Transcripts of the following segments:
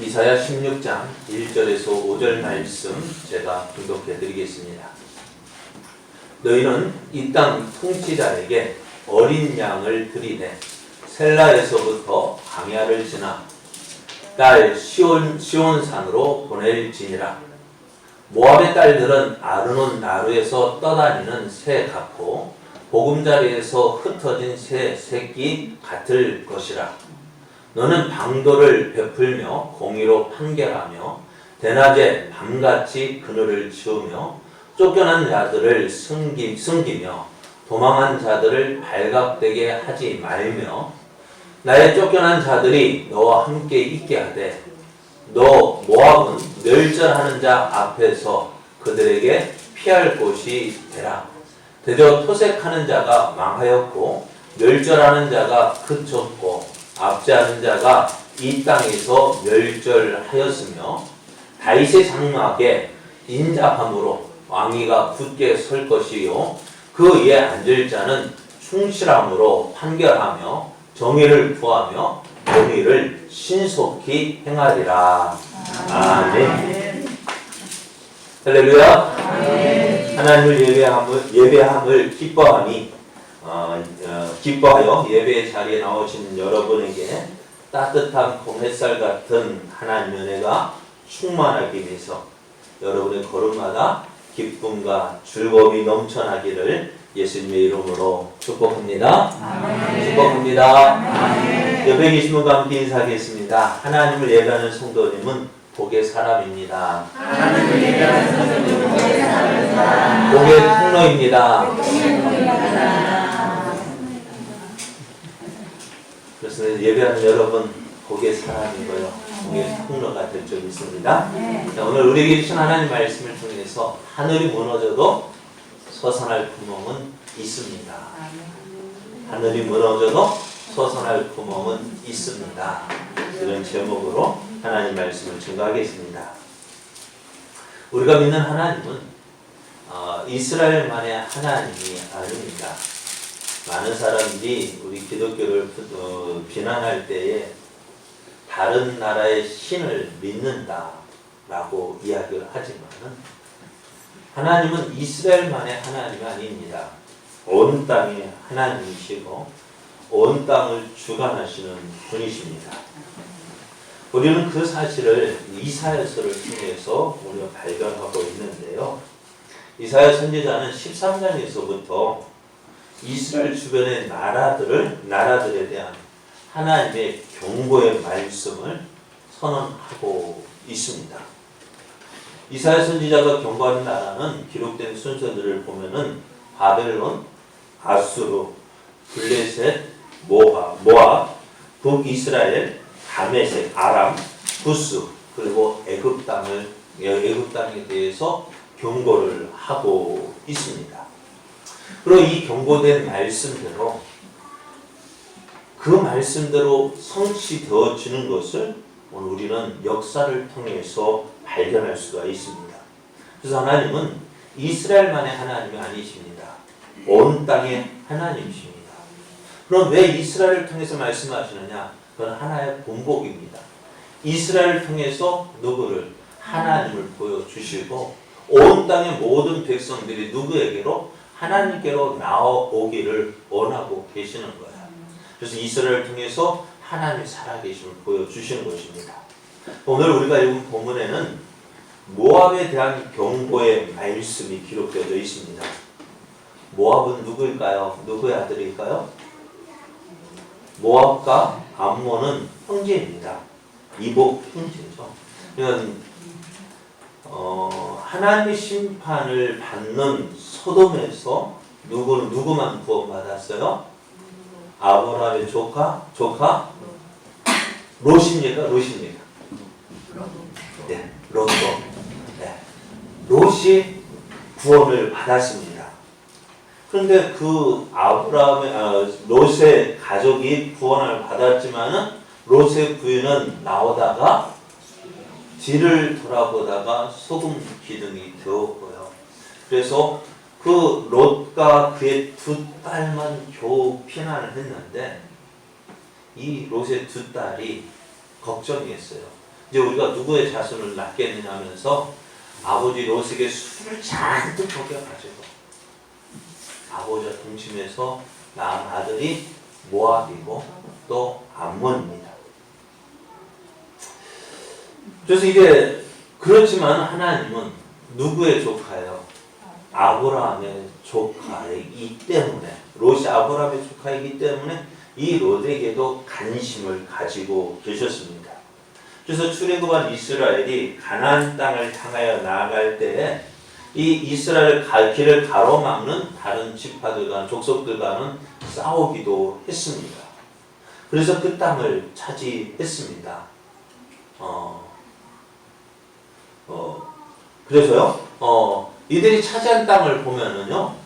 이사야 16장 1절에서 5절 말씀 제가 분독해 드리겠습니다. 너희는 이 땅 통치자에게 어린 양을 드리되 셀라에서부터 광야를 지나 딸 시온산으로 보낼지니라. 모압의 딸들은 아르논 나루에서 떠다니는 새 같고 보금자리에서 흩어진 새 새끼 같을 것이라. 너는 방도를 베풀며 공의로 판결하며 대낮에 밤같이 그늘을 치우며 쫓겨난 자들을 숨기며 도망한 자들을 발각되게 하지 말며 나의 쫓겨난 자들이 너와 함께 있게 하되 너 모압은 멸절하는 자 앞에서 그들에게 피할 곳이 되라. 대저 토색하는 자가 망하였고 멸절하는 자가 그쳤고 압제하는 자가 이 땅에서 멸절하였으며 다윗의 장막에 인자함으로 왕위가 굳게 설 것이요 그 위에 앉을 자는 충실함으로 판결하며 정의를 구하며 공의를 신속히 행하리라. 아멘. 할렐루야. 하나님을 예배함을 기뻐하여 예배의 자리에 나오신 여러분에게 따뜻한 봄햇살 같은 하나님의 은혜가 충만하기 위해서 여러분의 걸음마다 기쁨과 즐거움이 넘쳐나기를 예수님의 이름으로 축복합니다. 아멘. 축복합니다. 아멘. 옆에 계신 분과 함께 인사하겠습니다. 하나님을 예배하는 성도님은 복의 사람입니다. 하나님을 예배하는 성도님은 복의 사람입니다. 복의 통로입니다. 그래서 예배하는 여러분 복의 사람이고요. 복의 통로가 될 줄 믿습니다. 자, 오늘 우리에게 주신 하나님 말씀을 통해서 하늘이 무너져도 솟아날 구멍은 있습니다. 하늘이 무너져도 솟아날 구멍은 있습니다. 이런 제목으로 하나님 말씀을 증거하겠습니다. 우리가 믿는 하나님은 이스라엘만의 하나님이 아닙니다. 많은 사람들이 우리 기독교를 비난할 때에 다른 나라의 신을 믿는다라고 이야기를 하지만은 하나님은 이스라엘만의 하나님이 아닙니다. 온 땅의 하나님이시고 온 땅을 주관하시는 분이십니다. 우리는 그 사실을 이사야서를 통해서 우리가 발견하고 있는데요. 이사야 선지자는 13장에서부터 이스라엘 주변의 나라들에 대한 하나님의 경고의 말씀을 선언하고 있습니다. 이사야 선지자가 경고하는 나라는 기록된 순서들을 보면은 바벨론, 아수르, 블레셋, 모압, 북이스라엘, 다메섹, 아람, 구스 그리고 애굽 땅에 대해서 경고를 하고 있습니다. 그리고 이 경고된 말씀대로 그 말씀대로 성취되어지는 것을 오늘 우리는 역사를 통해서 발견할 수가 있습니다. 그래서 하나님은 이스라엘만의 하나님이 아니십니다. 온 땅의 하나님이십니다. 그럼 왜 이스라엘을 통해서 말씀하시느냐? 그건 하나의 본복입니다. 이스라엘을 통해서 누구를? 하나님을 보여주시고 온 땅의 모든 백성들이 누구에게로? 하나님께로 나아오기를 원하고 계시는 거예요. 그래서 이스라엘을 통해서 하나님의 살아계심을 보여주시는 것입니다. 오늘 우리가 읽은 본문에는 모압에 대한 경고의 말씀이 기록되어 있습니다. 모압은 누구일까요? 누구의 아들일까요? 모압과 암몬은 형제입니다. 이복 형제죠. 이건 하나님의 심판을 받는 소돔에서 누구만 구원받았어요? 아브라함의 조카 롯입니까? 네, 롯도. 네. 롯이 구원을 받았습니다. 그런데 그 롯의 가족이 구원을 받았지만은 롯의 부인은 나오다가 뒤를 돌아보다가 소금 기둥이 되었고요. 그래서 그 롯과 그의 두 딸만 겨우 피난을 했는데 이 롯의 두 딸이 걱정했어요. 이제 우리가 누구의 자손을 낳겠느냐 하면서 아버지 롯에게 술을 잔뜩 먹여가지고 아버지와 동침해서 낳은 아들이 모압이고 또 암몬입니다. 그래서 이게 그렇지만 하나님은 누구의 조카예요? 아브라함의 조카이기 때문에, 롯이 아브라함의 조카이기 때문에 이 롯에게도 관심을 가지고 계셨습니다. 그래서 출애굽한 이스라엘이 가나안 땅을 향하여 나아갈 때에 이 이스라엘 길을 가로막는 다른 지파들과 족속들과는 싸우기도 했습니다. 그래서 그 땅을 차지했습니다. 그래서요, 이들이 차지한 땅을 보면은요,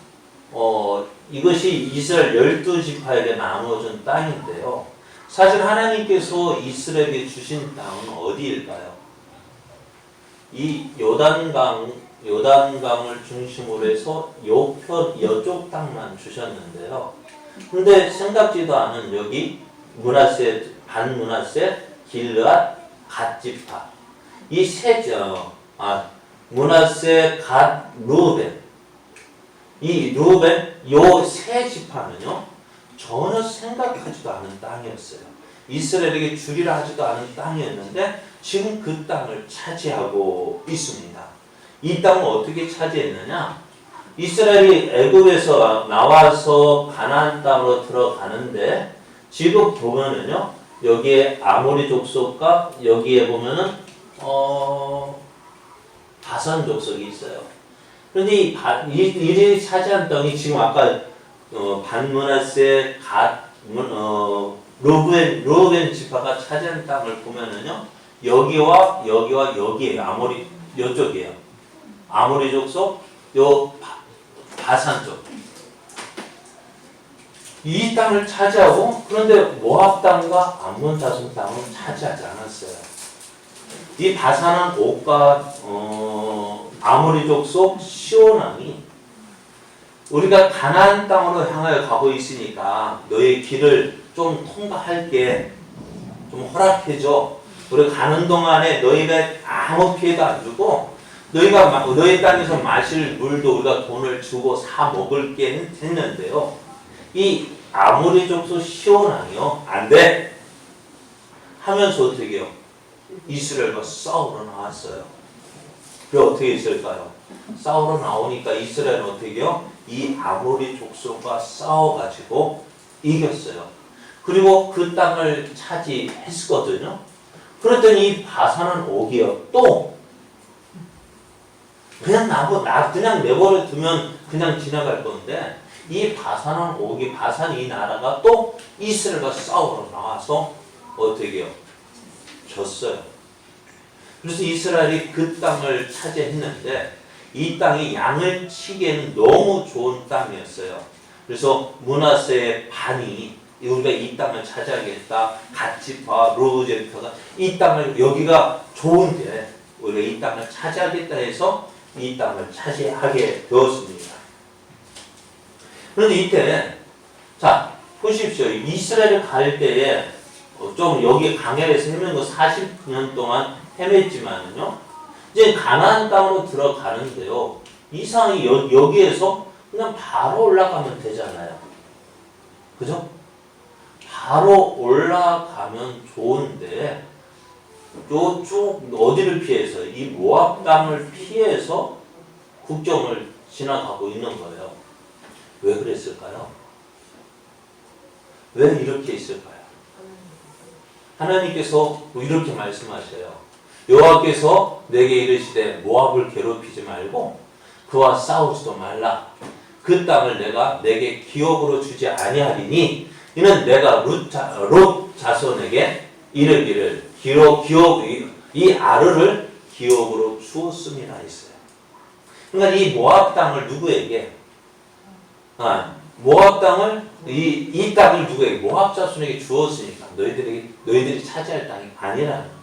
이것이 이스라엘 12지파에게 나누어진 땅인데요. 사실 하나님께서 이스라엘에게 주신 땅은 어디일까요? 이 요단강을 중심으로 해서 이쪽 땅만 주셨는데요. 근데 생각지도 않은 여기 반므낫세, 길르앗, 갓지파 이 므낫세, 갓, 루벤 이 루벤 요 세 지파는요 전혀 생각하지도 않은 땅이었어요. 이스라엘에게 주리라 하지도 않은 땅이었는데 지금 그 땅을 차지하고 있습니다. 이 땅을 어떻게 차지했느냐? 이스라엘이 애굽에서 나와서 가나안 땅으로 들어가는데 지금 보면은요 여기에 아모리 족속과 여기에 보면은 바산 족속이 있어요. 그런데 이들이 차지한 땅이 지금 아까 반므낫세, 갓, 루벤 지파가 차지한 땅을 보면은요 여기와 여기에요. 아모리 요쪽이에요. 아모리 족속, 요 바산 쪽. 이 땅을 차지하고 그런데 모압 땅과 암몬 자손 땅은 차지하지 않았어요. 이 바산은 옥과 아모리 족속 시온 왕이 우리가 가나안 땅으로 향하여 가고 있으니까 너의 길을 좀 통과할게 좀 허락해줘. 우리 가는 동안에 너희가 아무 피해도 안 주고 너희가 너희 땅에서 마실 물도 우리가 돈을 주고 사 먹을게 했는데요. 이 아모리 족속 시온 왕이요 안 돼 하면서 어떻게 해요? 이스라엘과 싸우러 나왔어요. 그게 어떻게 있을까요? 싸우러 나오니까 이스라엘은 어떻게 해요? 이 아모리 족속과 싸워가지고 이겼어요. 그리고 그 땅을 차지했거든요. 그랬더니 이 바산은 옥이요. 또 그냥 그냥 내버려 두면 그냥 지나갈 건데 이 바산은 옥이 바산 이 나라가 또 이스라엘과 싸우러 나와서 어떻게 해요? 졌어요. 그래서 이스라엘이 그 땅을 차지했는데 이 땅이 양을 치기에는 너무 좋은 땅이었어요. 그래서 므낫세의 반이 우리가 이 땅을 차지하겠다. 갓지파, 루벤지파가 이 땅을 여기가 좋은데 우리가 이 땅을 차지하겠다 해서 이 땅을 차지하게 되었습니다. 그런데 이때 자 보십시오. 이스라엘을 갈 때에 좀 여기 강해에서 헤맨 거 40년 동안 헤맸지만요. 이제 가나안 땅으로 들어가는데요. 이상이 여기에서 그냥 바로 올라가면 되잖아요. 그죠? 바로 올라가면 좋은데 요쪽 어디를 피해서 이 모압 땅을 피해서 국경을 지나가고 있는 거예요. 왜 그랬을까요? 왜 이렇게 있을까요? 하나님께서 이렇게 말씀하셔요. 여호와께서 내게 이르시되 모압을 괴롭히지 말고 그와 싸우지도 말라. 그 땅을 내가 내게 기업으로 주지 아니하리니 이는 내가 롯 자손에게 이르기를 이 아르를 기업으로 주었음이라 했어요. 그러니까 이 모압 땅을 누구에게? 모압 땅을 이 땅을 누구에게? 모압 자손에게 주었으니까 너희들이 차지할 땅이 아니라는 거예요.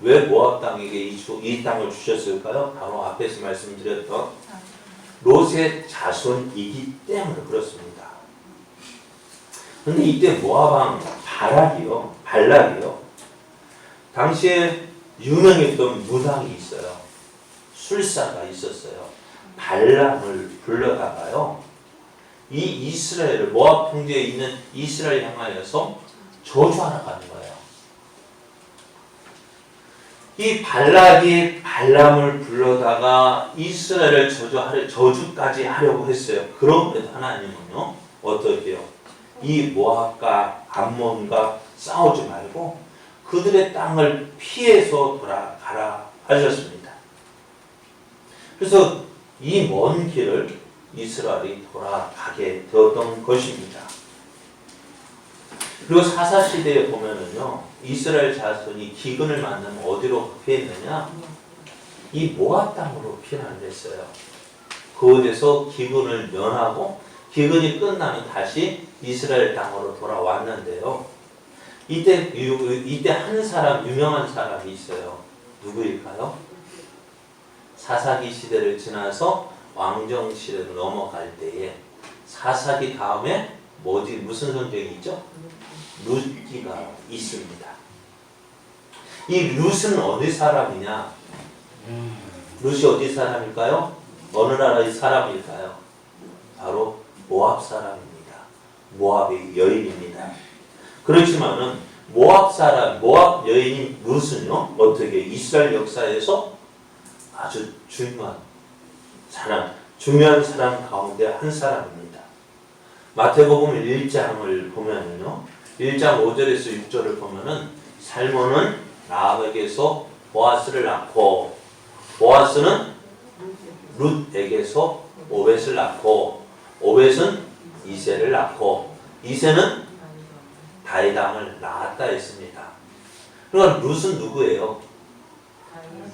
왜 모압 땅에게 이 땅을 주셨을까요? 바로 앞에서 말씀드렸던 롯의 자손이기 때문에 그렇습니다. 그런데 이때 모압 왕 발락이요. 당시에 유명했던 무당이 있어요. 술사가 있었어요. 발람을 불러다가요. 이 이스라엘, 모압 평지에 있는 이스라엘 향하여서 저주하러 가는 거예요. 이 발락이 발람을 불러다가 이스라엘을 저주까지 하려고 했어요. 그럼에도 하나님은요, 어떻게 해요? 이 모압과 암몬과 싸우지 말고 그들의 땅을 피해서 돌아가라 하셨습니다. 그래서 이 먼 길을 이스라엘이 돌아가게 되었던 것입니다. 그리고 사사시대에 보면은요, 이스라엘 자손이 기근을 만나면 어디로 피했느냐? 이 모압 땅으로 피난을 했어요. 그곳에서 기근을 면하고 기근이 끝나면 다시 이스라엘 땅으로 돌아왔는데요. 이때 한 사람, 유명한 사람이 있어요. 누구일까요? 사사기 시대를 지나서 왕정 시대로 넘어갈 때에 사사기 다음에 무슨 전쟁이 있죠? 룻기가 있습니다. 이 룻은 어디 사람이냐? 룻이 어디 사람일까요? 어느 나라의 사람일까요? 바로 모압 사람입니다. 모압의 여인입니다. 그렇지만은 모압 여인인 룻은요, 어떻게 이스라엘 역사에서 아주 중요한 사람 가운데 한 사람입니다. 마태복음 1장을 보면은요, 1장 5절에서 6절을 보면은 살몬은 라합에게서 보아스를 낳고, 보아스는 룻에게서 오벳을 낳고, 오벳은 이새를 낳고, 이새는 다윗왕을 낳았다 했습니다. 그러니까 룻은 누구예요?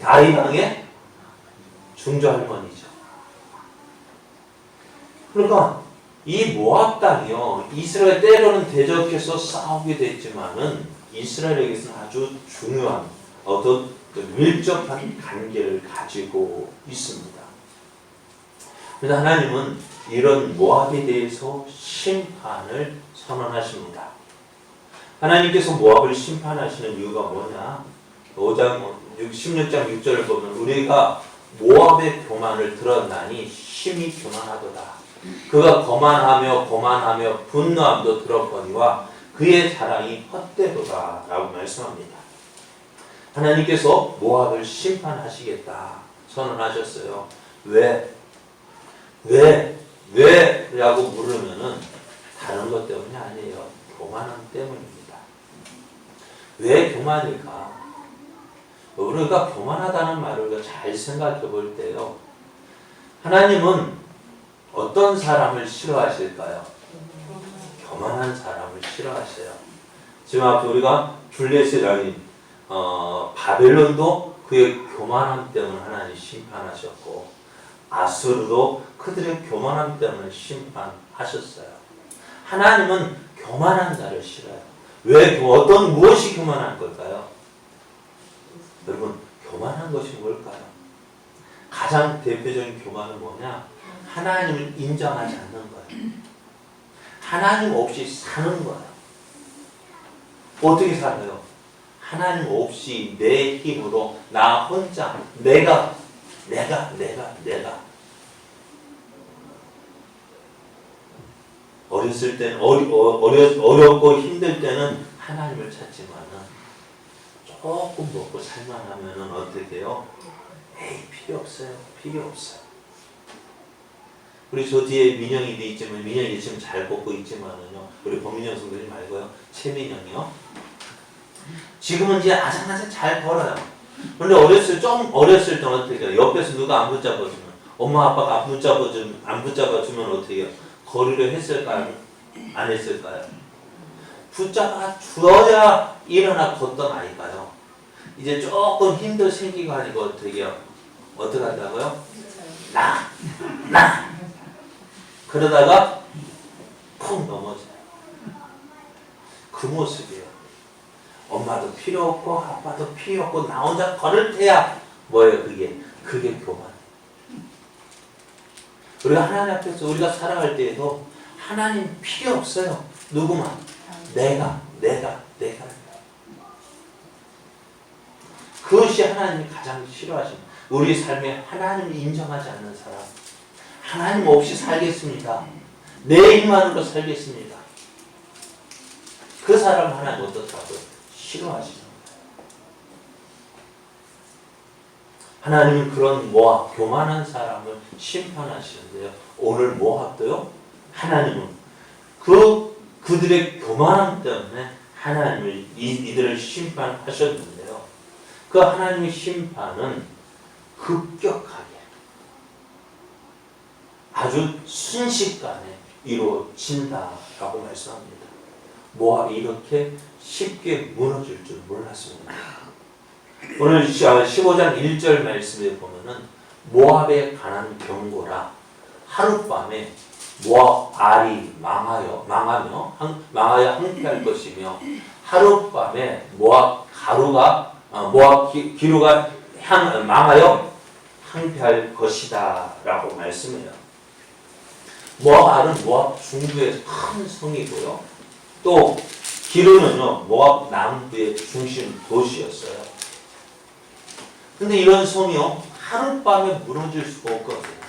다윗왕의 중조할머니죠. 그러니까 이 모압 땅이요, 이스라엘 때로는 대적해서 싸우게 됐지만은 이스라엘에게서는 아주 중요한 어떤 밀접한 관계를 가지고 있습니다. 그래서 하나님은 이런 모압에 대해서 심판을 선언하십니다. 하나님께서 모압을 심판하시는 이유가 뭐냐? 16장 6절을 보면 우리가 모압의 교만을 들었나니 심히 교만하도다. 그가 거만하며 분노함도 들었거니와 그의 자랑이 헛되도다 라고 말씀합니다. 하나님께서 모압을 심판하시겠다 선언하셨어요. 왜? 라고 물으면은 다른 것 때문이 아니에요. 교만함 때문입니다. 왜 교만일까? 우리가 교만하다는 말을 잘 생각해 볼 때요, 하나님은 어떤 사람을 싫어하실까요? 교만한 사람을 싫어하셔요. 지금 앞에 우리가 블레셋 바벨론도 그의 교만함 때문에 하나님 심판하셨고, 아수르도 그들의 교만함 때문에 심판하셨어요. 하나님은 교만한 자를 싫어요. 왜? 무엇이 교만한 걸까요? 여러분, 교만한 것이 뭘까요? 가장 대표적인 교만은 뭐냐? 하나님을 인정하지 않는 거예요. 하나님 없이 사는 거예요. 어떻게 살아요? 하나님 없이 내 힘으로 나 혼자 내가 어렸을 때는 어렵고 힘들 때는 하나님을 찾지만은 조금 먹고 살만하면은 어떻게 해요? 필요 없어요. 우리 저 뒤에 민영이도 있지만, 민영이 지금 잘 걷고 있지만은요, 우리 범민영 선생님 말고요, 최민영이요, 지금은 이제 아장아장 잘 걸어요. 근데 어렸을 때는 어떻게 해요? 옆에서 누가 안 붙잡아주면, 엄마 아빠가 안 붙잡아주면 어떻게 해요? 거리를 했을까요? 안 했을까요? 붙잡아 주어야 일어나 걷던 아이가요, 이제 조금 힘도 생기고 하니까 어떻게 해요? 어떻게 한다고요? 나 그러다가 푹 넘어져요. 그 모습이에요. 엄마도 필요 없고 아빠도 필요 없고 나 혼자 걸을 테야. 뭐예요 그게? 그게 교만. 우리가 하나님 앞에서 우리가 살아갈 때에도 하나님 필요 없어요. 누구만? 내가. 그것이 하나님이 가장 싫어하시는, 우리 삶에 하나님을 인정하지 않는 사람, 하나님 없이 살겠습니다, 내 일만으로 살겠습니다, 그 사람 하나님 어떻다고요? 싫어하시는 거예요. 하나님은 그런 모압, 교만한 사람을 심판하시는데요. 오늘 모압도요, 하나님은 그들의 교만함 때문에 하나님을 이들을 심판하셨는데요. 그 하나님의 심판은 급격하게 아주 순식간에 이루어진다라고 말씀합니다. 모압이 이렇게 쉽게 무너질 줄 몰랐습니다. 오늘 15장 1절 말씀에 보면은 모압에 관한 경고라, 하룻밤에 모압 알이 망하여 항폐할 것이며 하룻밤에 모압 기루가 망하여 항폐할 것이다 라고 말씀해요. 모압 알은 모압 중부의 큰 성이고요, 또 기루는요 모압 남부의 중심 도시였어요. 근데 이런 성이요 하룻밤에 무너질 수가 없거든요.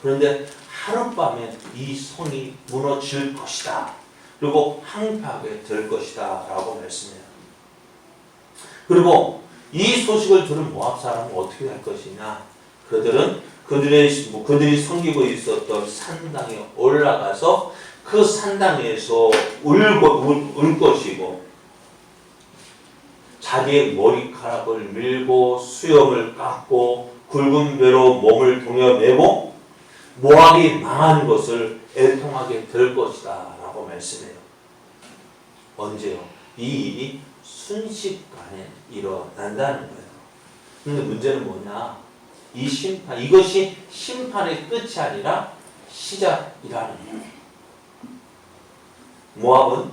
그런데 하룻밤에 이 성이 무너질 것이다, 그리고 항폐하게 될 것이다 라고 말씀해요. 그리고 이 소식을 들은 모압 사람은 어떻게 할 것이냐, 그들이 섬기고 있었던 산당에 올라가서 그 산당에서 울 것이고, 자기의 머리카락을 밀고 수염을 깎고 굵은 배로 몸을 동여매고 모압이 망한 것을 애통하게 될 것이다 라고 말씀해요. 언제요? 이 일이 순식간에 일어난다는 거예요. 근데 문제는 뭐냐, 이것이 심판의 끝이 아니라 시작이라는 거예요. 모압은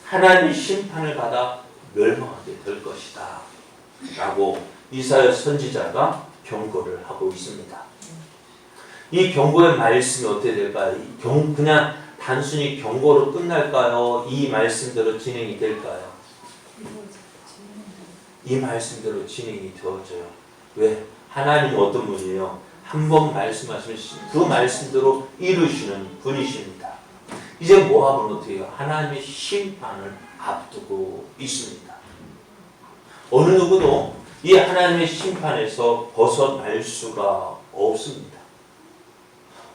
하나님의 심판을 받아 멸망하게 될 것이다 라고 이사야 선지자가 경고를 하고 있습니다. 이 경고의 말씀이 어떻게 될까요? 그냥 단순히 경고로 끝날까요? 이 말씀대로 진행이 될까요? 이 말씀대로 진행이 되어져요. 왜? 하나님은 어떤 분이에요? 한 번 말씀하시면 그 말씀대로 이루시는 분이십니다. 이제 모압은 어떻게 해요? 하나님의 심판을 앞두고 있습니다. 어느 누구도 이 하나님의 심판에서 벗어날 수가 없습니다.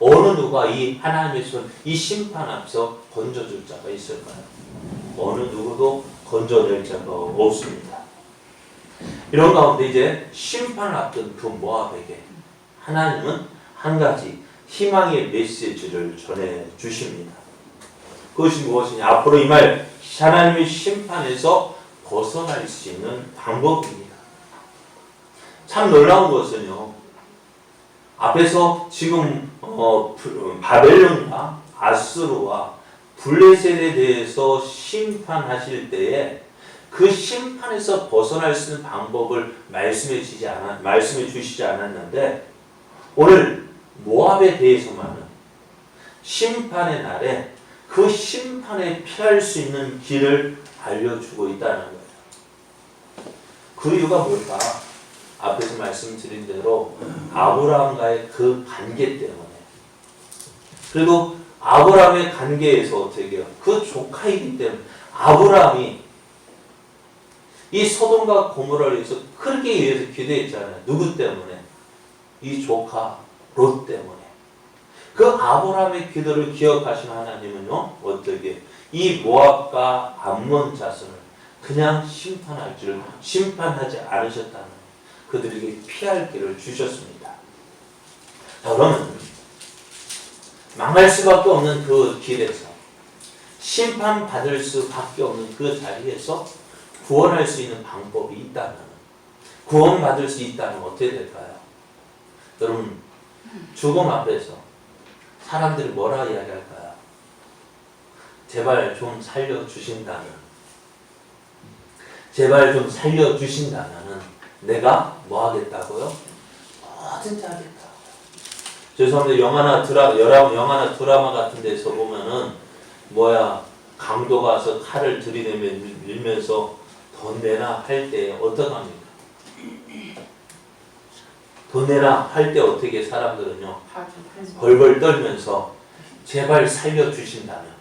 어느 누가 이 하나님의 이 심판 앞에서 건져줄 자가 있을까요? 어느 누구도 건져낼 자가 없습니다. 이런 가운데 이제 심판을 앞둔 그 모압에게 하나님은 한 가지 희망의 메시지를 전해 주십니다. 그것이 무엇이냐? 앞으로 이 말 하나님의 심판에서 벗어날 수 있는 방법입니다. 참 놀라운 것은요, 앞에서 지금 바벨론과 아수르와 블레셋에 대해서 심판하실 때에 그 심판에서 벗어날 수 있는 방법을 말씀해 주시지 않았는데, 오늘 모압에 대해서만은 심판의 날에 그 심판에 피할 수 있는 길을 알려주고 있다는 거예요. 그 이유가 뭘까? 앞에서 말씀드린 대로 아브라함과의 그 관계 때문에. 그리고 아브라함의 관계에서 어떻게 해요? 그 조카이기 때문에 아브라함이 이 소돔과 고모라를 위해서 크게 위해서 기도했잖아요. 누구 때문에? 이 조카 롯 때문에. 그 아브라함의 기도를 기억하시는 하나님은요, 어떻게 이 모압과 암몬 자손을 그냥 심판하지 않으셨다는, 그들에게 피할 길을 주셨습니다. 자, 그러면 망할 수밖에 없는 그 길에서, 심판받을 수밖에 없는 그 자리에서 구원할 수 있는 방법이 있다면, 구원받을 수 있다면 어떻게 될까요? 여러분, 죽음 앞에서 사람들이 뭐라 이야기할까요? 제발 좀 살려주신다면, 제발 좀 살려주신다면 내가 뭐 하겠다고요? 뭐든지 하겠다. 죄송합니다. 영화나 드라마 같은 데서 보면은 강도가 와서 칼을 들이대며 밀면서 돈 내나 할 때 어떡합니까? 은혜나 할 때 어떻게 사람들은요 벌벌 떨면서 제발 살려주신다면,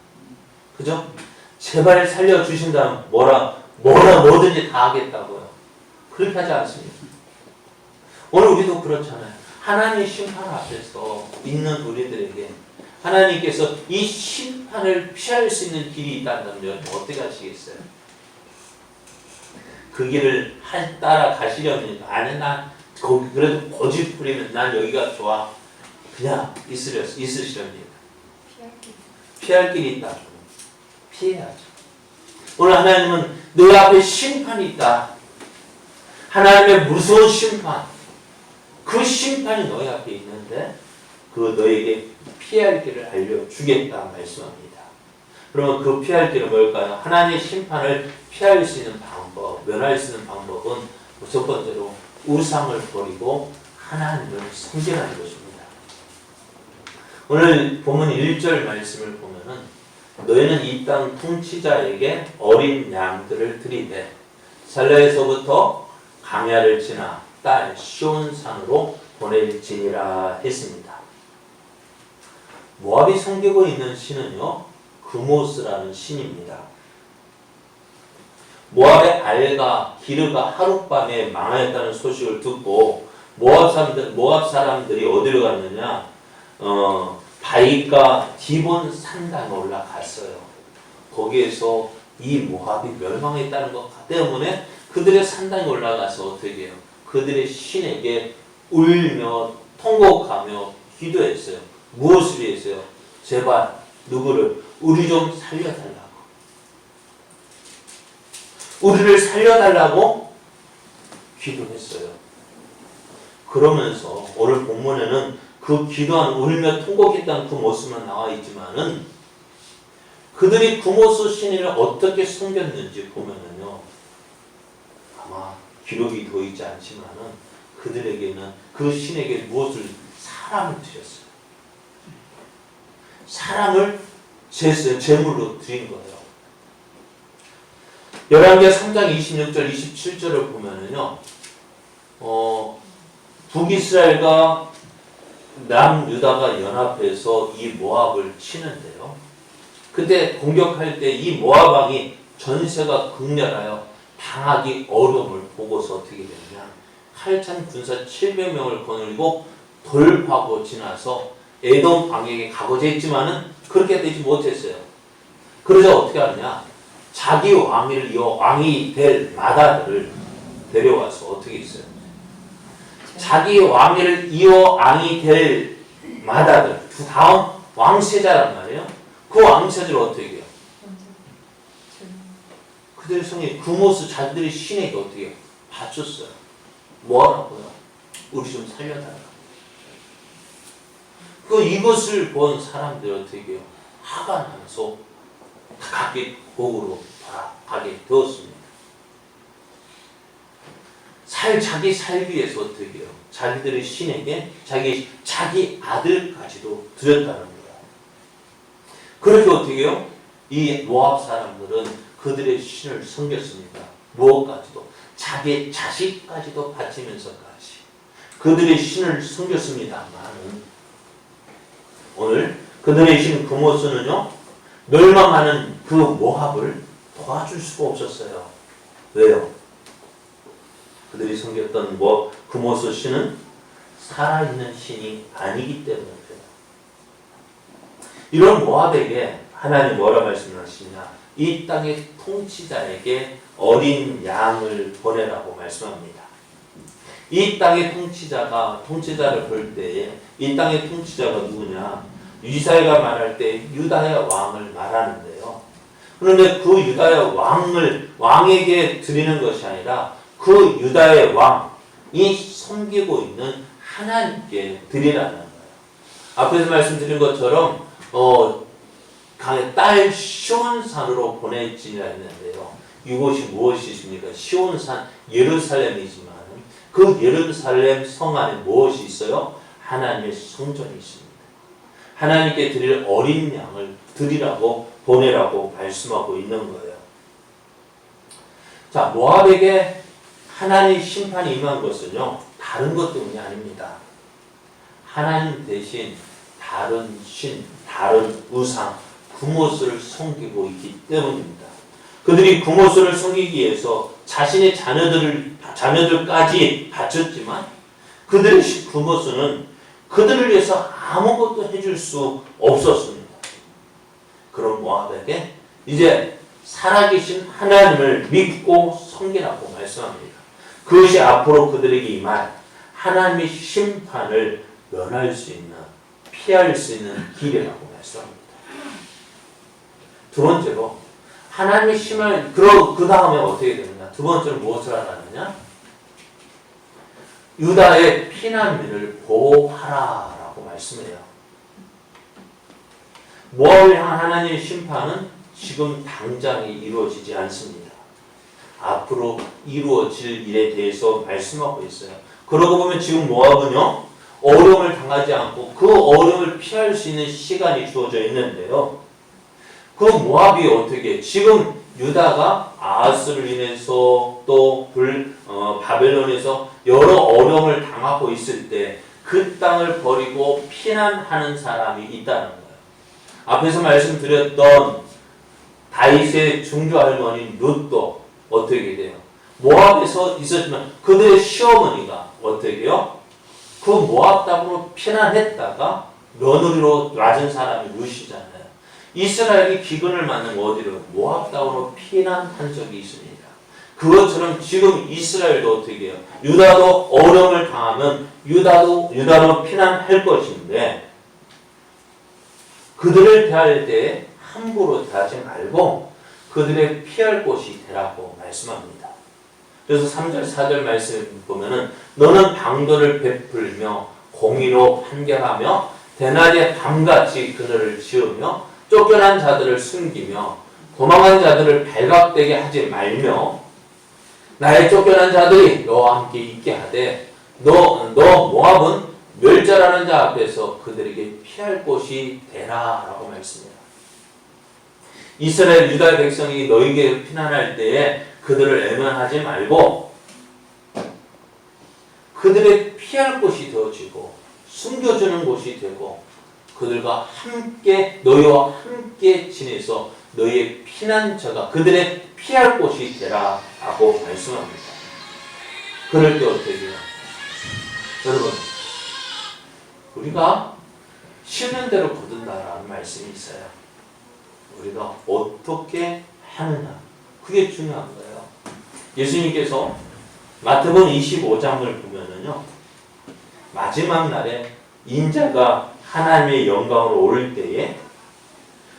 그죠? 제발 살려주신다면 뭐든지 다 하겠다고요. 그렇게 하지 않습니다. 오늘 우리도 그렇잖아요. 하나님의 심판 앞에서 있는 우리들에게 하나님께서 이 심판을 피할 수 있는 길이 있다면 어떻게 하시겠어요? 그 길을 따라가시려면, 아니 난 그래도 고집 부리면 난 여기가 좋아, 그냥 있으시렵니까? 피할 길이 있다. 피해야죠. 오늘 하나님은 너 앞에 심판이 있다. 하나님의 무서운 심판, 그 심판이 너희 앞에 있는데 그 너에게 피할 길을 알려주겠다 말씀합니다. 그러면 그 피할 길은 뭘까요? 하나님의 심판을 피할 수 있는 방법, 면할 수 있는 방법은 첫 번째로 우상을 버리고 하나님을 섬기라는 것입니다. 오늘 본문 1절 말씀을 보면은 너희는 이 땅 통치자에게 어린 양들을 드리되 살라에서부터 강야를 지나 딸 시온산으로 보낼지니라 했습니다. 모압이 섬기고 있는 신은요 그모스라는 신입니다. 모압의 알과 기르가 하룻밤에 망하였다는 소식을 듣고 모압 사람들이 어디로 갔느냐? 바이가 디본 산단에 올라갔어요. 거기에서 이 모압이 멸망했다는 것 때문에 그들의 산단에 올라가서 어떻게 해요? 그들의 신에게 울며 통곡하며 기도했어요. 무엇을 위해서요? 제발 누구를? 우리 좀 살려달라고. 우리를 살려달라고 기도했어요. 그러면서 오늘 본문에는 그 기도한 울며 통곡했다는 그 모습만 나와 있지만은 그들이 구모스 신을 어떻게 숨겼는지 보면은요 아마 기록이 더 있지 않지만은 그들에게는 그 신에게 무엇을 사람을 드렸어요. 사람을 제물로 드린 거예요. 열왕기하 3장 26절 27절을 보면은요 북이스라엘과 남유다가 연합해서 이 모압을 치는데요. 그때 공격할 때 이 모압 왕이 전세가 극렬하여 당하기 어려움을 보고서 어떻게 되느냐, 칼찬 군사 700명을 거느리고 돌파고 지나서 에돔 왕에게 가고자 했지만은 그렇게 되지 못했어요. 그러자 어떻게 하느냐, 자기 왕이 될 마다들을 데려와서 어떻게 했어요? 자기 왕위를 이어 왕이 될 마다들, 그 다음 왕세자란 말이에요. 그 왕세자를 어떻게 해요? 그들의 성에 구모스 자기들의 신에게 어떻게 해요? 바쳤어요. 뭐하라고요? 우리 좀 살려달라. 이것을 본 사람들이 어떻게 해요? 화가 나서 각기 곡으로 돌아가게 되었습니다. 자기 살기 위해서 어떻게 해요? 자기들의 신에게 자기 아들까지도 드렸다는 거예요. 그렇게 어떻게 해요? 이 모압 사람들은 그들의 신을 섬겼습니다. 무엇까지도? 자기 자식까지도 바치면서까지 그들의 신을 섬겼습니다만 오늘 그들의 신 그모스는요 멸망하는 그 모압을 도와줄 수가 없었어요. 왜요? 그들이 섬겼던 그모스 신은 살아있는 신이 아니기 때문에 그래요. 이런 모압에게 하나님 뭐라 말씀하시냐, 이 땅의 통치자에게 어린 양을 보내라고 말씀합니다. 이 땅의 통치자를 볼 때에 이 땅의 통치자가 누구냐, 이사야가 말할 때 유다의 왕을 말하는데요. 그런데 그 유다의 왕에게 드리는 것이 아니라 그 유다의 왕이 섬기고 있는 하나님께 드리라는 거예요. 앞에서 말씀드린 것처럼 딸 시온산으로 보낼지니라 했는데요. 이곳이 무엇이십니까? 시온산 예루살렘이지만 그 예루살렘 성 안에 무엇이 있어요? 하나님의 성전이 있습니다. 하나님께 드릴 어린 양을 드리라고 보내라고 말씀하고 있는 거예요. 자, 모압에게 하나님의 심판이 임한 것은요, 다른 것 때문이 아닙니다. 하나님 대신 다른 신, 다른 우상, 구모스를 섬기고 있기 때문입니다. 그들이 구모스를 섬기기 위해서 자신의 자녀들까지 바쳤지만 그들의 구모스는 그들을 위해서 아무것도 해줄 수 없었습니다. 그런 모압에게 이제 살아계신 하나님을 믿고 섬기라고 말씀합니다. 그것이 앞으로 그들에게 임할 하나님의 심판을 면할 수 있는, 피할 수 있는 길이라고 말씀합니다. 두 번째로 하나님의 심을 그 다음에 어떻게 되느냐? 두 번째로 무엇을 하느냐? 유다의 피난민을 보호하라라고 말씀해요. 모압을 향한 하나님의 심판은 지금 당장에 이루어지지 않습니다. 앞으로 이루어질 일에 대해서 말씀하고 있어요. 그러고 보면 지금 모압은요, 어려움을 당하지 않고 그 어려움을 피할 수 있는 시간이 주어져 있는데요. 그 모압이 어떻게, 지금 유다가 아하스를 인해서 또 바벨론에서 여러 어려움을 당하고 있을 때 그 땅을 버리고 피난하는 사람이 있다는 거예요. 앞에서 말씀드렸던 다윗의 중조 할머니 룻도 어떻게 돼요? 모압에서 있었지만 그들의 시어머니가 어떻게 해요? 그 모압 땅으로 피난했다가 며느리로 맞은 사람이 룻이잖아요. 이스라엘이 기근을 맞는 어디로? 모압 땅으로 피난한 적이 있습니다. 그것처럼 지금 이스라엘도 어떻게 해요? 유다도 어려움을 당하면 유다로 피난할 것인데 그들을 대할 때 함부로 대하지 말고 그들의 피할 곳이 되라고 말씀합니다. 그래서 3절 4절 말씀을 보면은 너는 방도를 베풀며 공의로 판결하며 대낮에 밤같이 그늘을 지으며 쫓겨난 자들을 숨기며 도망한 자들을 발각되게 하지 말며 나의 쫓겨난 자들이 너와 함께 있게 하되 너 모압은 멸절하는 자 앞에서 그들에게 피할 곳이 되라 라고 말씀해요. 이스라엘 유다 백성이 너에게 피난할 때에 그들을 애면하지 말고 그들의 피할 곳이 되어지고 숨겨주는 곳이 되고 그들과 함께 너희와 함께 지내서 너희의 피난처가 그들의 피할 곳이 되라 라고 말씀합니다. 그럴 때 어떻게 해요? 여러분, 우리가 심는 대로 거둔다라는 말씀이 있어요. 우리가 어떻게 하느냐, 그게 중요한 거예요. 예수님께서 마태복음 25장을 보면은요, 마지막 날에 인자가 하나님의 영광으로 오를 때에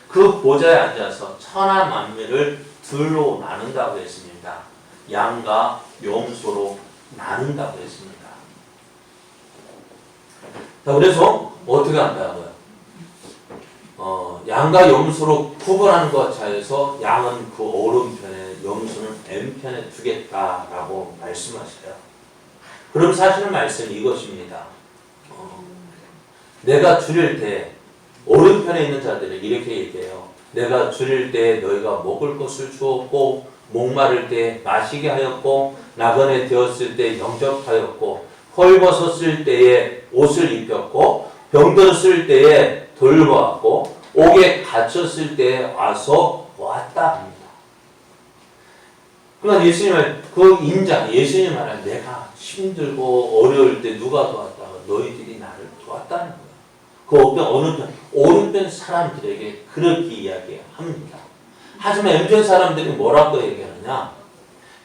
그 보좌에 앉아서 천하 만민을 둘로 나눈다고 했습니다. 양과 염소로 나눈다고 했습니다. 자, 그래서 어떻게 한다고요? 양과 염소로 구분하는 것 차에서 양은 그 오른편에 염소는 왼편에 두겠다라고 말씀하셔요. 그럼 사실 말씀이 이것입니다. 내가 줄일 때 오른편에 있는 자들을 이렇게 얘기해요. 내가 줄일 때 너희가 먹을 것을 주었고 목마를 때 마시게 하였고 나그네 되었을 때 영접하였고 헐벗었을 때에 옷을 입혔고 병들었을 때에 돌보았고 옥에 갇혔을 때에 와서 보았다 합니다. 그러나 예수님은 그 인자, 예수님 말은 내가 힘들고 어려울 때 누가 도왔다고? 너희들이 나를 도왔다는 거예요. 그 어느 편, 오른편 사람들에게 그렇게 이야기합니다. 하지만 왼편 사람들이 뭐라고 얘기하느냐?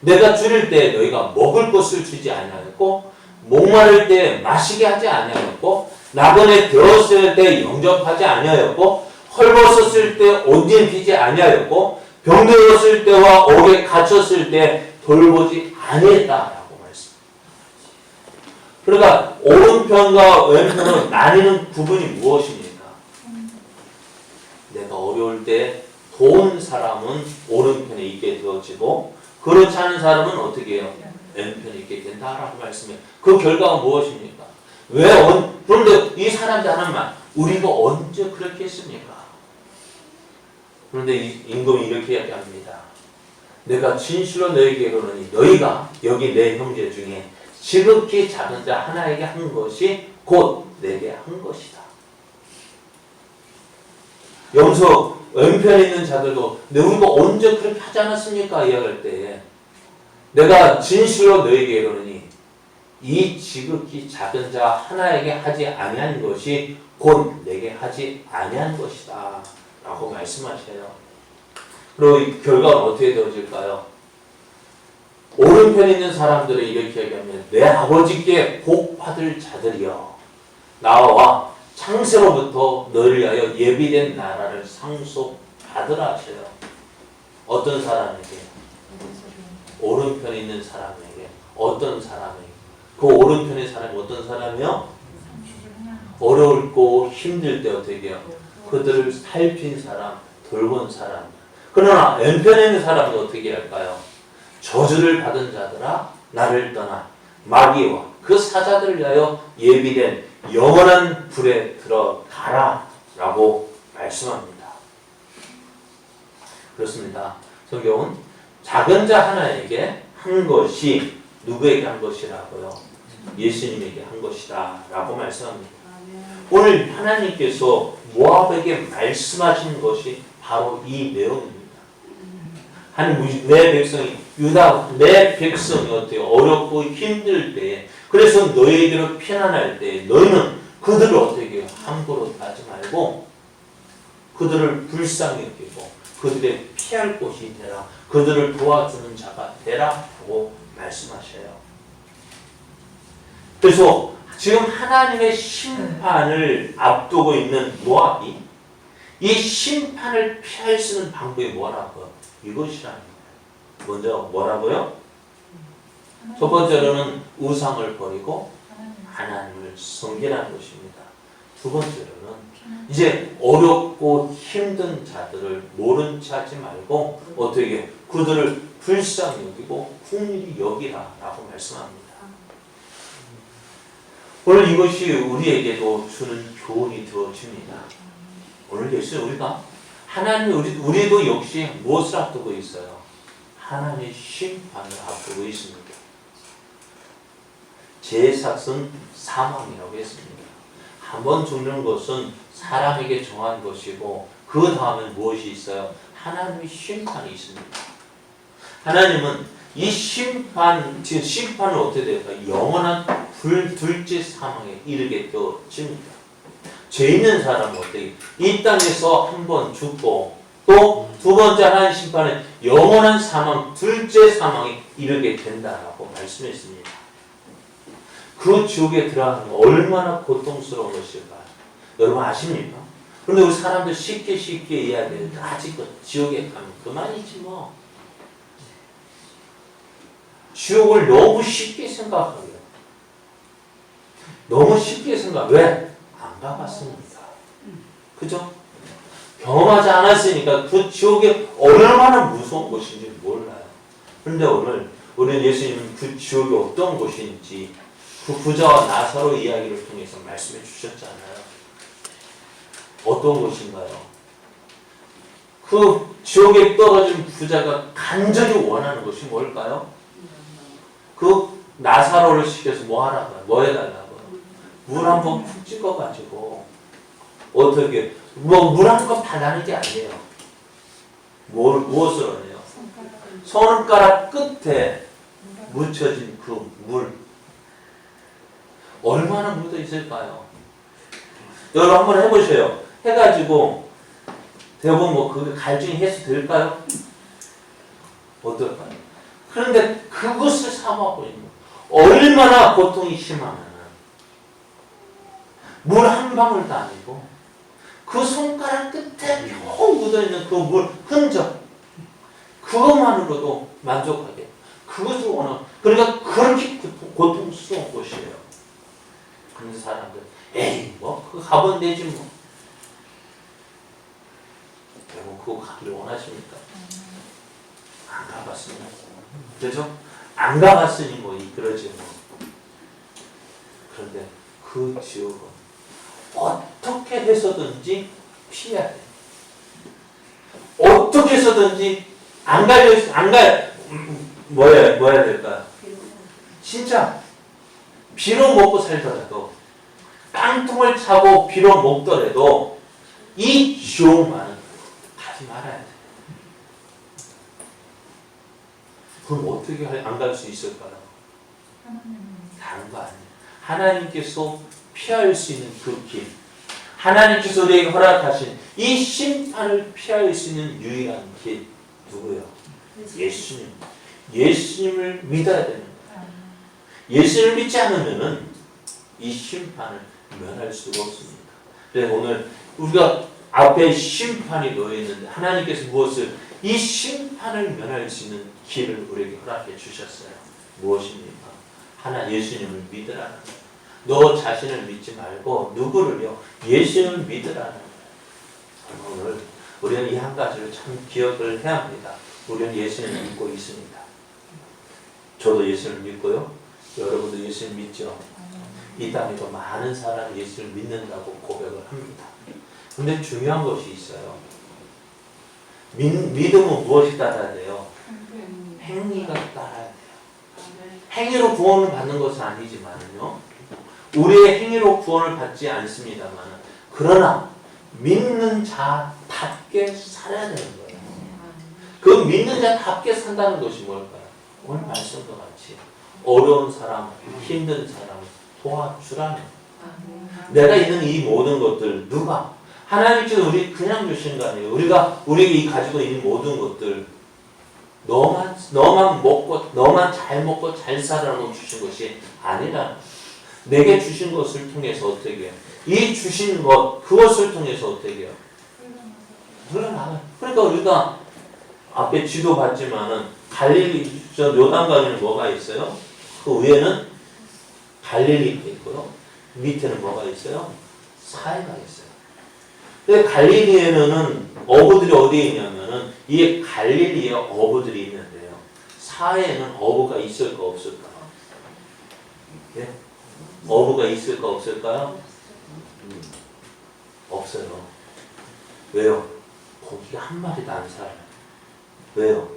내가 줄일 때 너희가 먹을 것을 주지 아니하였고 목마를 때 마시게 하지 아니하였고 나그네 되었을 때 영접하지 아니하였고 헐벗었을 때 옷 입히지 아니하였고 병들었을 때와 옥에 갇혔을 때 돌보지 아니했다라고 말씀합니다. 그러니까 오른편과 왼편을 나뉘는 부분이 무엇입니까? 내가 어려울 때 도운 사람은 오른편에 있게 되어지고 그렇지 않은 사람은 어떻게 해요? 왼편에 있게 된다라고 말씀해요. 그 결과가 무엇입니까? 그런데 이 사람들 하는 말, 우리가 언제 그렇게 했습니까? 그런데 임금이 이렇게 이야기합니다. 내가 진실로 너에게 이르노니 너희가 여기 내 형제 중에 지극히 작은 자 하나에게 한 것이 곧 내게 한 것이다. 여기서 왼편에 있는 자들도 우리가 언제 그렇게 하지 않았습니까? 이야기할 때에 내가 진실로 너에게 이르노니 이 지극히 작은 자 하나에게 하지 아니한 것이 곧 내게 하지 아니한 것이다 라고 말씀하셔요. 그리고 이 결과는 어떻게 되어질까요? 오른편에 있는 사람들이 이렇게 얘기하면 내 아버지께 복 받을 자들이여 나와 창세로부터 너를 위하여 예비된 나라를 상속받으라 하셔요. 어떤 사람에게? 오른편에 있는 사람에게. 어떤 사람에게? 그 오른편의 사람이 어떤 사람이요? 어려울고 힘들 때 어떻게 해요? 그들을 살핀 사람, 돌본 사람. 그러나 왼편에 있는 사람은 어떻게 할까요? 저주를 받은 자들아 나를 떠나 마귀와 그 사자들을 위하여 예비된 영원한 불에 들어가라 라고 말씀합니다. 그렇습니다. 성경은 작은 자 하나에게 한 것이 누구에게 한 것이라고요? 예수님에게 한 것이다 라고 말씀합니다. 오늘 하나님께서 모압에게 말씀하신 것이 바로 이 내용입니다. 하나님 내 백성이 유다 내 백성이 어때요? 어렵고 힘들 때에 그래서 너희들을 피난할 때에 너희는 그들을 어떻게 해요? 함부로 하지 말고 그들을 불쌍히 여기고 그들의 피할 곳이 되라 그들을 도와주는 자가 되라 라고 말씀하셔요. 그래서 지금 하나님의 심판을 앞두고 있는 모압이 이 심판을 피할 수 있는 방법이 뭐라고요? 이것이라는 거예요. 먼저 뭐라고요? 첫 번째로는 우상을 버리고 하나님을 섬기라는 것입니다. 두 번째로는 이제 어렵고 힘든 자들을 모른 체 하지 말고 어떻게 그들을 불쌍히 여기고 긍휼히 여기라 라고 말씀합니다. 오늘 이것이 우리에게도 주는 교훈이 되어집니다. 오늘 예수 우리가 하나님 우리도 역시 무엇을 앞두고 있어요? 하나님의 심판을 앞두고 있습니다. 제삭은 사망이라고 했습니다. 한번 죽는 것은 사람에게 정한 것이고 그 다음에 무엇이 있어요? 하나님의 심판이 있습니다. 하나님은 이 심판은 어떻게 될까요? 영원한 둘째 사망에 이르게 되어집니다. 죄 있는 사람은 어떻게? 이 땅에서 한 번 죽고 또 두 번째 하나님 심판은 영원한 사망, 둘째 사망에 이르게 된다라고 말씀했습니다. 그 지옥에 들어가는 거 얼마나 고통스러운 것일까요? 여러분 아십니까? 그런데 우리 사람들 쉽게 이야기해요. 아직 지옥에 가면 그만이지 뭐. 지옥을 너무 쉽게 생각하고요. 너무 쉽게 생각. 왜? 안 가봤으니까. 그죠? 경험하지 않았으니까 그 지옥이 얼마나 무서운 곳인지 몰라요. 그런데 오늘 우리는 예수님은 그 지옥이 어떤 곳인지 그 부자와 나사로 이야기를 통해서 말씀해 주셨잖아요. 어떤 곳인가요? 그 지옥에 떨어진 부자가 간절히 원하는 것이 뭘까요? 그 나사로를 시켜서 뭐 하라고요? 뭐 해달라고요? 물 한 번 푹 찍어가지고 어떻게 물 한 번 달라는 게 아니에요. 무엇을 하네요? 손가락 끝에 묻혀진 그 물 얼마나 묻어 있을까요? 여러분 한번 해보세요. 해가지고 대부분 뭐 그게 갈증이 해소될까요? 어떨까요? 그런데 그것을 사모하고 있는 거예요. 얼마나 고통이 심하면 물 한 방울도 아니고 그 손가락 끝에 펴 묻어있는 그 물 흔적 그것만으로도 만족하게 그것을 원하고 그러니까 그렇게 고통스러운 곳이에요. 그런 사람들 에이 뭐 그거 가본 되지 뭐. 여러분 그거 가기를 원하십니까? 안 가봤습니다. 그죠? 안 가봤으니 뭐 그러지 뭐. 그런데 그 지옥은 어떻게 해서든지 피해야 돼. 어떻게 해서든지 안 가, 뭐 해야 될까요? 진짜 비록 먹고 살더라도 깡통을 차고 비록 먹더라도 이 지옥만은 가지 말아야 돼. 그럼 어떻게 안 갈 수 있을까요? 다른 거 아니에요. 하나님께서 피할 수 있는 그 길, 하나님께서 우리에게 허락하신 이 심판을 피할 수 있는 유일한 길 누구예요? 예수님. 예수님을 믿어야 되는 거예요. 예수님을 믿지 않으면은 이 심판을 면할 수가 없습니다. 그래서 오늘 우리가 앞에 심판이 놓여 있는데 하나님께서 무엇을 이 심판을 면할 수 있는 길을 우리에게 허락해 주셨어요. 무엇입니까? 하나 예수님을 믿으라는 거예요. 너 자신을 믿지 말고 누구를요? 예수님을 믿으라는 거예요. 오늘 우리는 이 한 가지를 참 기억을 해야 합니다. 우리는 예수님을 믿고 있습니다. 저도 예수님을 믿고요. 여러분도 예수님을 믿죠. 이 땅에도 많은 사람이 예수를 믿는다고 고백을 합니다. 근데 중요한 것이 있어요. 믿음은 무엇이 따라야 돼요? 행위가 따라야 돼요. 행위로 구원을 받는 것은 아니지만요. 우리의 행위로 구원을 받지 않습니다만 그러나 믿는 자답게 살아야 되는 거예요. 그 믿는 자답게 산다는 것이 뭘까요? 오늘 말씀과 같이 어려운 사람, 힘든 사람 도와주라는 내가 있는 이 모든 것들 누가 하나님께서 우리 그냥 주신 거 아니에요. 우리가 우리에게 가지고 있는 모든 것들 너만 먹고 너만 잘 먹고 잘 살아라고 주신 것이 아니라 내게 주신 것을 통해서 어떻게 해요? 이 주신 것 그것을 통해서 어떻게 해요? 흘러나가요. 그러니까 우리가 앞에 지도 봤지만은 갈릴리 저 요단강에는 뭐가 있어요? 그 위에는 갈릴리가 있고요. 밑에는 뭐가 있어요? 사해가 있어요. 근데 갈릴리에는 어부들이 어디에 있냐면은 이 갈릴리에 어부들이 있는데요. 사해에는 어부가 있을까 없을까? 예? 어부가 있을까 없을까요? 없어요. 왜요? 고기가 한 마리도 안 살아요. 왜요?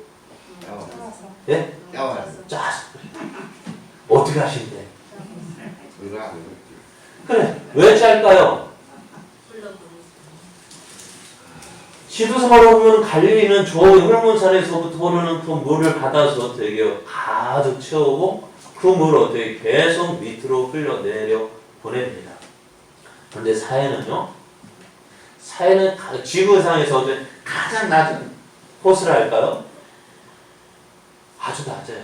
예? 짜서 어떻게 하신대? 그래, 왜 짤까요? 지도상으로 보면 갈릴리는 저 홀몬산에서부터 오르는 그 물을 받아서 어떻게 가득 채우고 그 물을 어떻게 계속 밑으로 흘러내려 보냅니다. 그런데 사해는요? 사해는 지구상에서 가장 낮은 곳을 할까요? 아주 낮아요.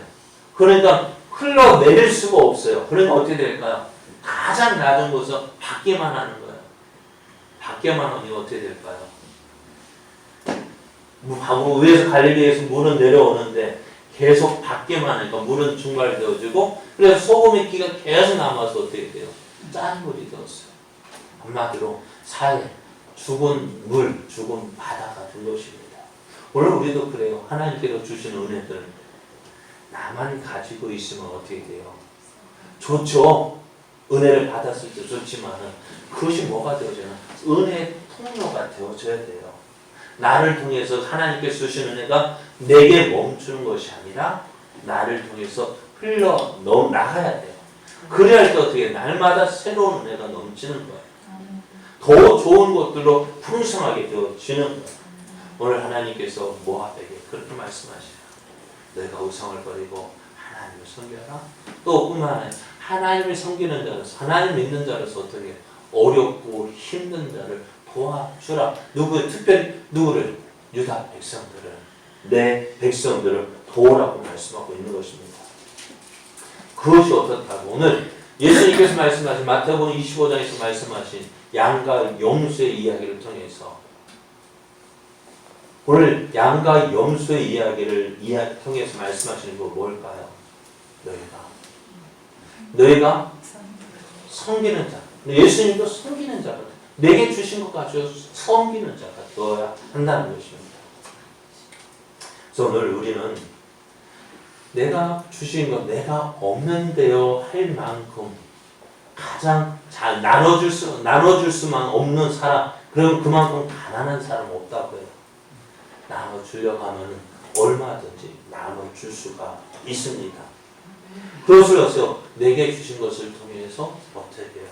그러니까 흘러내릴 수가 없어요. 그러니까 어떻게 될까요? 가장 낮은 곳에서 받기만 하는 거예요. 받기만 하면 어떻게 될까요? 위에서 갈릴리에서 물은 내려오는데 계속 받기만 하니까 물은 증발되어지고 그래서 소금의 기가 계속 남아서 어떻게 돼요? 짠 물이 되었어요. 한마디로 사해, 죽은 물, 죽은 바다가 된 것입니다. 오늘 우리도 그래요. 하나님께서 주시는 은혜들 나만 가지고 있으면 어떻게 돼요? 좋죠. 은혜를 받았을 때 좋지만은 그것이 뭐가 되어져요? 은혜의 통로가 되어져야 돼요. 나를 통해서 하나님께서 주신 은혜가 내게 멈추는 것이 아니라 나를 통해서 흘러 나가야 돼요. 그래야 할 때 어떻게 날마다 새로운 은혜가 넘치는 거예요. 더 좋은 것들로 풍성하게 되어지는 거예요. 오늘 하나님께서 모압에게 그렇게 말씀하시죠. 너희가 우상을 버리고 하나님을 섬겨라. 또 뿐만 아니라 하나님을 섬기는 자로서 하나님 믿는 자로서 어떻게 어렵고 힘든 자를 도와주라. 특별히 누구를? 유다 백성들을 내 백성들을 도우라고 말씀하고 있는 것입니다. 그것이 어떻다고 오늘 예수님께서 말씀하신 마태복음 25장에서 말씀하신 양과 염소의 이야기를 통해서 오늘 양과 염소의 이야기를 통해서 말씀하시는 거 뭘까요? 너희가 섬기는 자. 예수님도 섬기는 자가 내게 주신 것 가지고 섬기는 자가 되어야 한다는 것입니다. 그래서 오늘 우리는 내가 주신 것 내가 없는데요 할 만큼 가장 잘 나눠줄 수만 없는 사람 그럼 그만큼 가난한 사람 없다고 해요. 나눠주려고 하면 얼마든지 나눠줄 수가 있습니다. 그것을 어서 내게 주신 것을 통해서 어떻게 해요?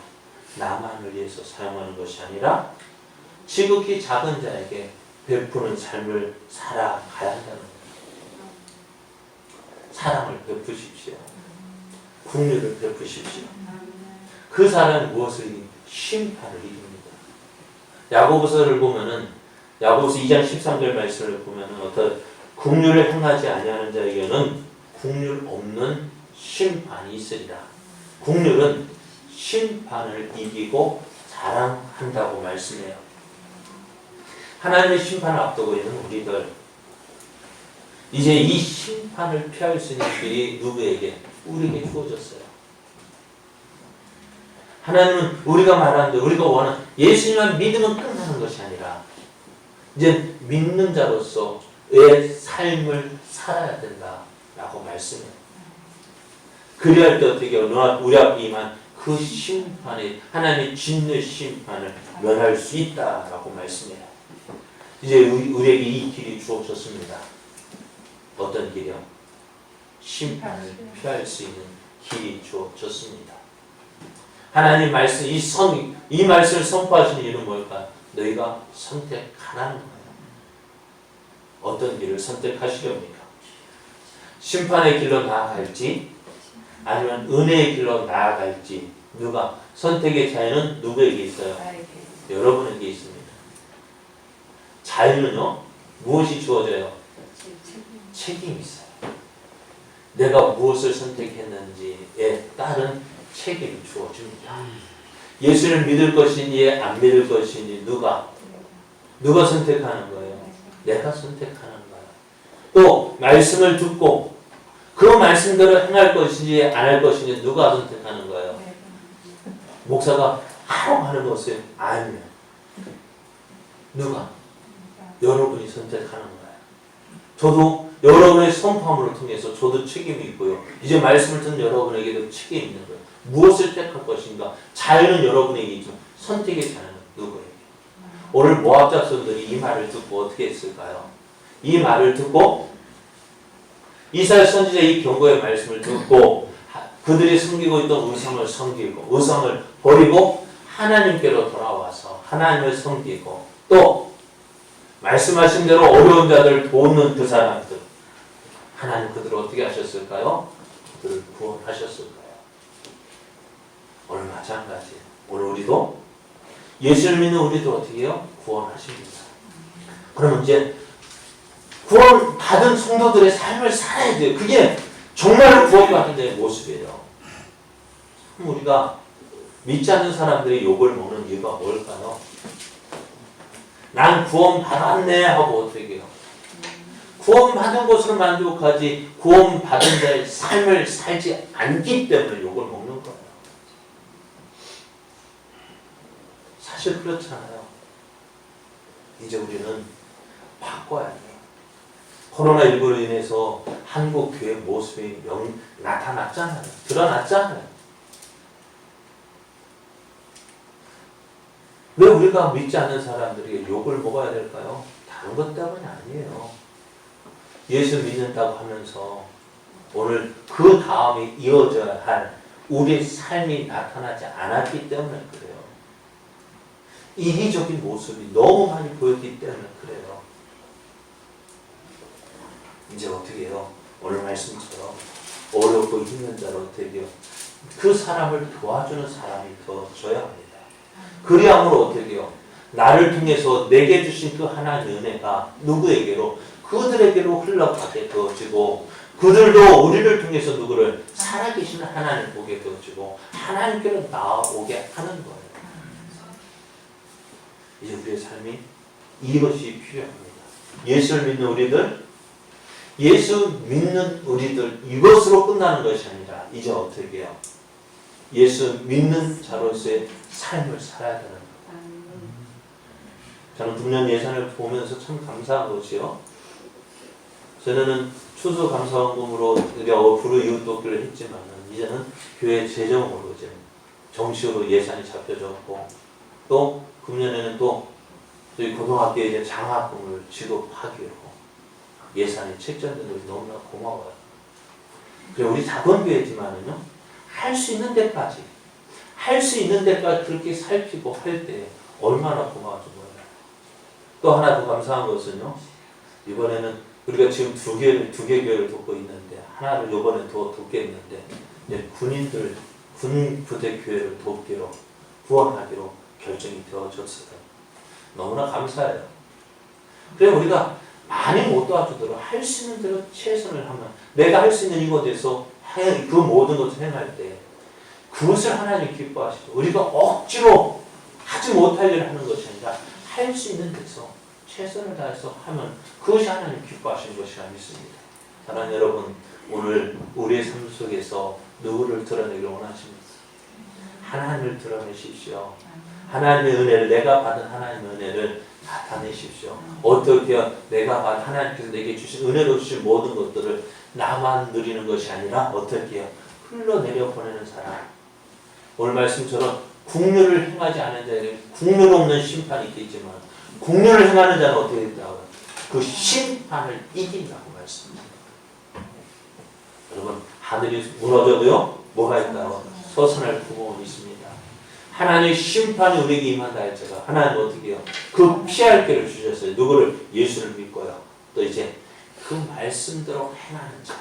나만을 위해서 사용하는 것이 아니라 지극히 작은 자에게 베푸는 삶을 살아가야 한다는 거예요. 사랑을 베푸십시오. 긍휼을 베푸십시오. 그 사람은 무엇을 이깁니까? 심판을 이깁니다. 야고보서를 보면은 야고보서 2장 13절 말씀을 보면은 어떤 긍휼을 행하지 아니하는 자에게는 긍휼 없는 심판이 있으리라. 긍휼은 심판을 이기고 자랑한다고 말씀해요. 하나님의 심판을 앞두고 있는 우리들, 이제 이 심판을 피할 수 있는 길이 누구에게? 우리에게 주어졌어요. 하나님은 우리가 말하는 데 우리가 원하는 예수님만 믿으면 끝나는 것이 아니라 이제 믿는 자로서의 삶을 살아야 된다라고 말씀해요. 그리할 때 어떻게 해요? 우리 앞에 임한 그 심판에 하나님의 진노의 심판을 면할 수 있다라고 말씀해요. 이제 우리에게 이 길이 주어졌습니다. 어떤 길이요? 심판을 피할 수 있는 길이 주어졌습니다. 하나님 말씀, 이 말씀을 선포하시는 이유는 뭘까? 너희가 선택하라는 거예요. 어떤 길을 선택하시렵니까? 심판의 길로 나아갈지 아니면 은혜의 길로 나아갈지, 누가 선택의 자유는 누구에게 있어요? 여러분에게 있습니다. 자유는요, 무엇이 주어져요? 책임이 있어요. 내가 무엇을 선택했는지에 따른 책임이 주어집니다. 예수를 믿을 것인지 안 믿을 것인지 누가 선택하는 거예요? 내가 선택하는 거예요. 또 말씀을 듣고 그 말씀대로 행할 것인지 안 할 것인지 누가 선택하는 거예요? 목사가 하라고 하는 것을 아니면 누가? 여러분이 선택하는 거예요. 저도 여러분의 선포함을 통해서 저도 책임이 있고요. 이제 말씀을 듣는 여러분에게도 책임이 있는 거예요. 무엇을 택할 것인가? 자유는 여러분에게 있죠. 선택의 자유는 누구에게? 오늘 모압 자손들이 이 말을 듣고 어떻게 했을까요? 이 말을 듣고 이사야 선지자의 이 경고의 말씀을 듣고 그들이 섬기고 있던 우상을 섬기고 우상을 버리고 하나님께로 돌아와서 하나님을 섬기고 또 말씀하신 대로 어려운 자들을 돕는 그 사람들, 하나님 그들을 어떻게 하셨을까요? 그들을 구원하셨을 거예요. 오늘 마찬가지예요. 오늘 우리도 예수를 믿는 우리도 어떻게 해요? 구원하십니다. 그러면 이제 구원받은 성도들의 삶을 살아야 돼요. 그게 정말로 구원받은 자의 모습이에요. 그럼 우리가 믿지 않는 사람들이 욕을 먹는 이유가 뭘까요? 난 구원받았네 하고 어떻게 해요? 구원받은 것으로 만족하지 구원받은 자의 삶을 살지 않기 때문에 욕을 먹는 거예요. 사실 그렇잖아요. 이제 우리는 바꿔야 돼요. 코로나19로 인해서 한국 교회 모습이 나타났잖아요. 드러났잖아요. 왜 우리가 믿지 않는 사람들에게 욕을 먹어야 될까요? 다른 것 때문이 아니에요. 예수 믿는다고 하면서 오늘 그 다음에 이어져야 할 우리의 삶이 나타나지 않았기 때문에 그래요. 이기적인 모습이 너무 많이 보였기 때문에 그래요. 이제 어떻게 해요? 오늘 말씀처럼 어렵고 힘든 자를 어떻게 해요? 그 사람을 도와주는 사람이 더 줘야 합니다. 그리함으로 어떻게 해요? 나를 통해서 내게 주신 그 하나님의 은혜가 누구에게로? 그들에게로 흘러가게 되어지고 그들도 우리를 통해서 누구를? 살아계시는 하나님을 보게 되어지고 하나님께로 나아오게 하는 거예요. 이제 우리의 삶이 이것이 필요합니다. 예수를 믿는 우리들, 예수 믿는 우리들 이것으로 끝나는 것이 아니라 이제 어떻게 해요? 예수 믿는 자로서의 삶을 살아야 되는 거예요. 저는 금년 예산을 보면서 참 감사한 것이요. 저는 추수감사원금으로 부르 이웃돕기를 했지만 이제는 교회 재정으로 이제 정식으로 예산이 잡혀졌고 또 금년에는 또 저희 고등학교에 이제 장학금을 지급하기로 예산이 책정된 것이 너무나 고마워요. 그리고 우리 작은 교회지만은요 할 수 있는 데까지 그렇게 살피고 할 때 얼마나 고마워진 거예요. 또 하나 더 감사한 것은요. 이번에는 우리가 지금 두 개 교회를 돕고 있는데 하나를 이번에 더 돕겠는데 이제 군 부대 교회를 돕기로 후원하기로 결정이 되어졌어요. 너무나 감사해요. 그래 우리가 많이 못 도와주더라도 할 수 있는 대로 최선을 하면 내가 할 수 있는 이곳에서 그 모든 것을 행할 때 그것을 하나님 기뻐하시고 우리가 억지로 하지 못할 일을 하는 것이 아니라 할 수 있는 데서 최선을 다해서 하면 그것이 하나님 기뻐하시는 것이라 믿습니다. 사랑하는 여러분, 오늘 우리의 삶 속에서 누구를 드러내기를 원하십니까? 하나님을 드러내십시오. 하나님의 은혜를, 내가 받은 하나님의 은혜를 나타내십시오. 어떻게 내가 받은 하나님께서 내게 주신 은혜로 주신 모든 것들을 나만 누리는 것이 아니라 어떻게 해요? 흘러내려 보내는 사람. 오늘 말씀처럼 국률을 행하지 않은 자에게 국률 없는 심판이 있겠지만 국률을 행하는 자는 어떻게 된다고? 그 심판을 이긴다고 말씀합니다. 여러분, 하늘이 무너져도요 뭐가 있다고? 솟아날 구멍은 있습니다. 하나님의 심판이 우리에게 임한다 할지가 하나님 어떻게 해요? 그 피할 길을 주셨어요. 누구를? 예수를 믿고요. 또 이제 그 말씀대로 행하는 자.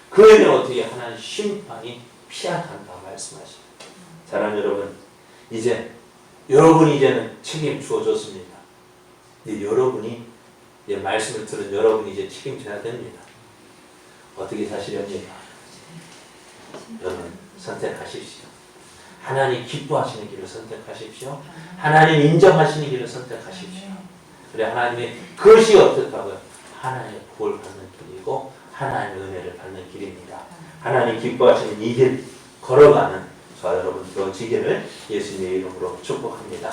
그에게 어떻게 하나님 심판이 피한다 말씀하십니다. 사랑하는 여러분, 여러분이 이제는 책임 주어졌습니다. 이제 여러분이 이제 말씀을 들은 여러분이 이제 책임져야 됩니다. 어떻게 사시렵니까? 여러분 선택하십시오. 하나님 기뻐하시는 길을 선택하십시오. 하나님 인정하시는 길을 선택하십시오. 그래 하나님의 그것이 어떻다고요? 하나님의 복을 받는 길이고 하나님의 은혜를 받는 길입니다. 하나님 기뻐하시는 이 길 걸어가는 저와 여러분 되어지기를 예수님의 이름으로 축복합니다.